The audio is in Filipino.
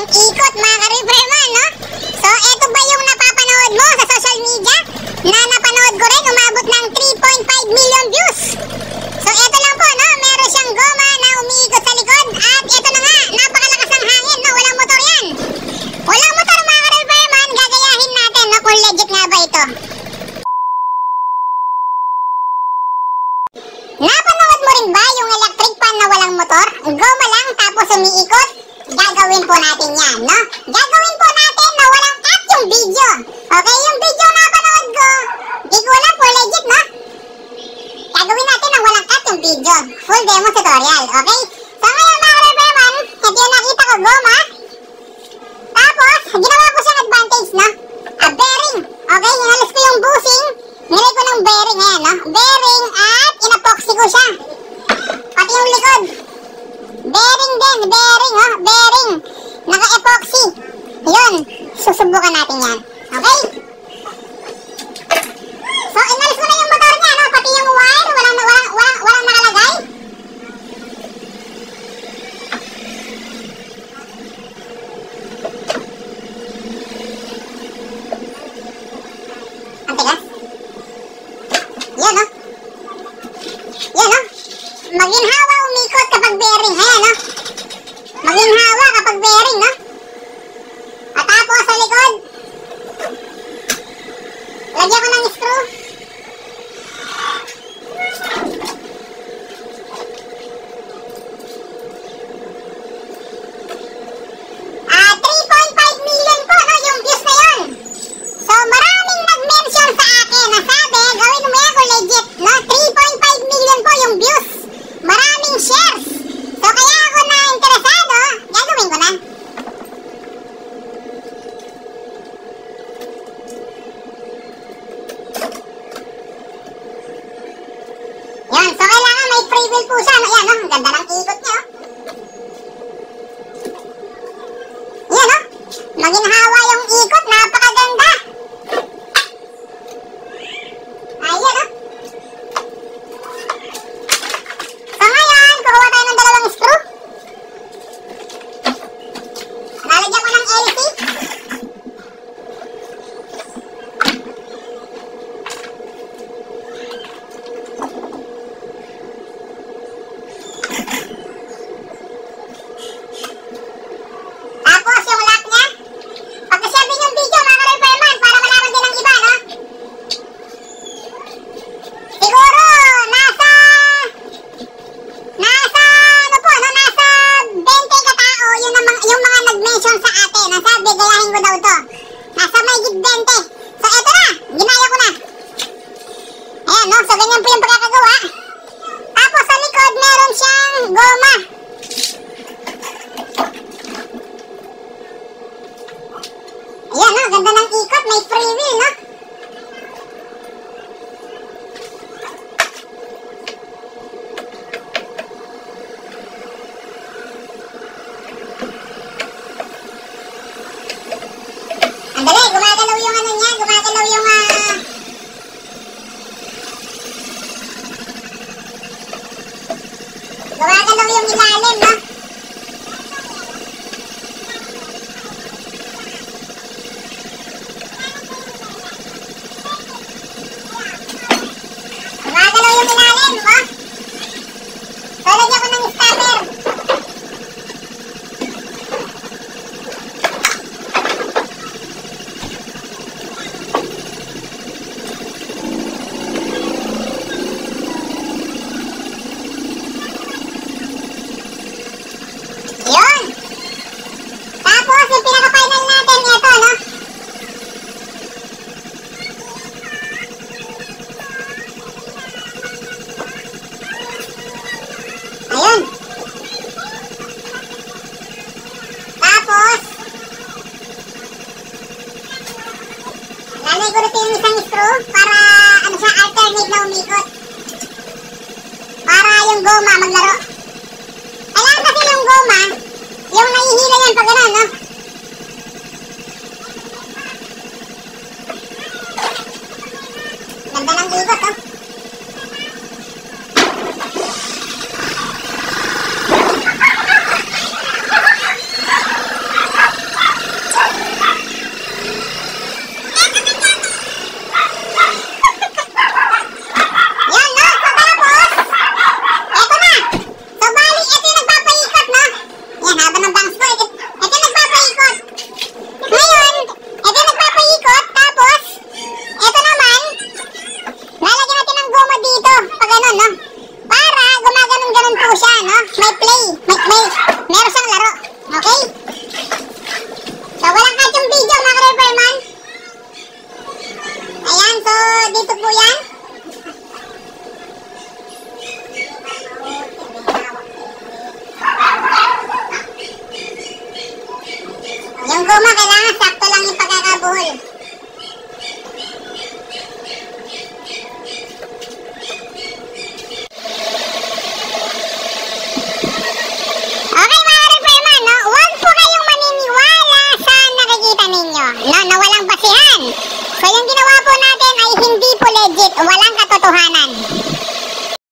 ng ikot mga ka-repairman, no? So, eto ba yung napapanood mo sa social media? Na napanood ko rin, umabot ng 3.5 million views. So, eto lang po, no? Meron siyang goma na umiikot sa likod. At eto na nga, napakalakas ng hangin, no? Walang motor yan. Walang motor mga ka-repairman. Gagayahin natin, no? Kung legit nga ba ito. Napanood mo rin ba yung electric fan na walang motor? Goma lang tapos umiikot? Gagawin po natin yan, no? Gagawin po natin na walang cut yung video. Okay, yung video na napanood ko, di ko alam kung legit, no? Gagawin natin na walang cut yung video. Full demo tutorial, okay? So ngayon mga ka-repairman, ito yung nakita ko, goma. Tapos, ginawa ko siyang advantage, no? Bearing. Okay, inalis ko yung bushing. Nilay ko ng bearing, ayan, no? Bearing at inapoxy ko siya. Pati yung likod. Bearing din, bearing, oh, bearing. Naka-epoxy. Yun, susubukan natin yan. Okay? So, inalis ko na yung motor niya, no? Pati yung wire, walang nakalagay. Ang tigas. Yan, no? Yan, no? Maginhawa umikot kapag bearing. Ayan, no? Maginhawa kapag bearing, no? At tapos sa likod, lagyan ko ng screw. Ah, 3.5 million po, no? Yung views na yun. So, maraming nag-mention sa akin na sabi, gawin mo yan kung legit, no? 3.5 million po yung views. Maraming shares. So, kaya ako na interesado, gagawin ko na. Yan, so kailangan may free wheel po siya. Yan, no? Ang ganda ng ikot niya, oh. Yan, no? Maginhawa yung ikot, napakaganda. Ayan, no? So ngayon, kukuha tayo ng dalawang screw. Lalagyan ko ng LC. Tapos yung lock niya. Pagka-share din yung video mga ka-repairman para malaman din ng iba, no? Siguro nasa ano po, no? Nasa 20 katao yung mga nag-mention sa atin. Nasabi, gayahin ko daw to. Nasa may 20. So eto na, ginaya ko na. Ayan, no? So ganyan po yung pagkakagawa. Tapos sa likod meron siyang goma. Ayan, no? Ganda ng ikot, may free wheel, no? Ang dali, gumagalaw yung ano niya, gumagalaw yung ilalim, no? Gumagalaw yung ilalim, no? So, lagyan ko ng stopper. Yun! Tapos, yung pinaka-final natin, ito, no? Ayun! Tapos, lalay ko rin yung isang screw para, ano siya, alternate na umikot. Para yung goma maglaro. Kailangan kasi yung goma, yung nahihila yan pag gano'n, no? Ganda ng ikot, oh. guma, kailangan sakto lang yung pagkakabuhol. Okay mga repairman, no? Huwag po kayong maniniwala sa nakikita ninyo, no? Na walang basihan. So yung ginawa po natin ay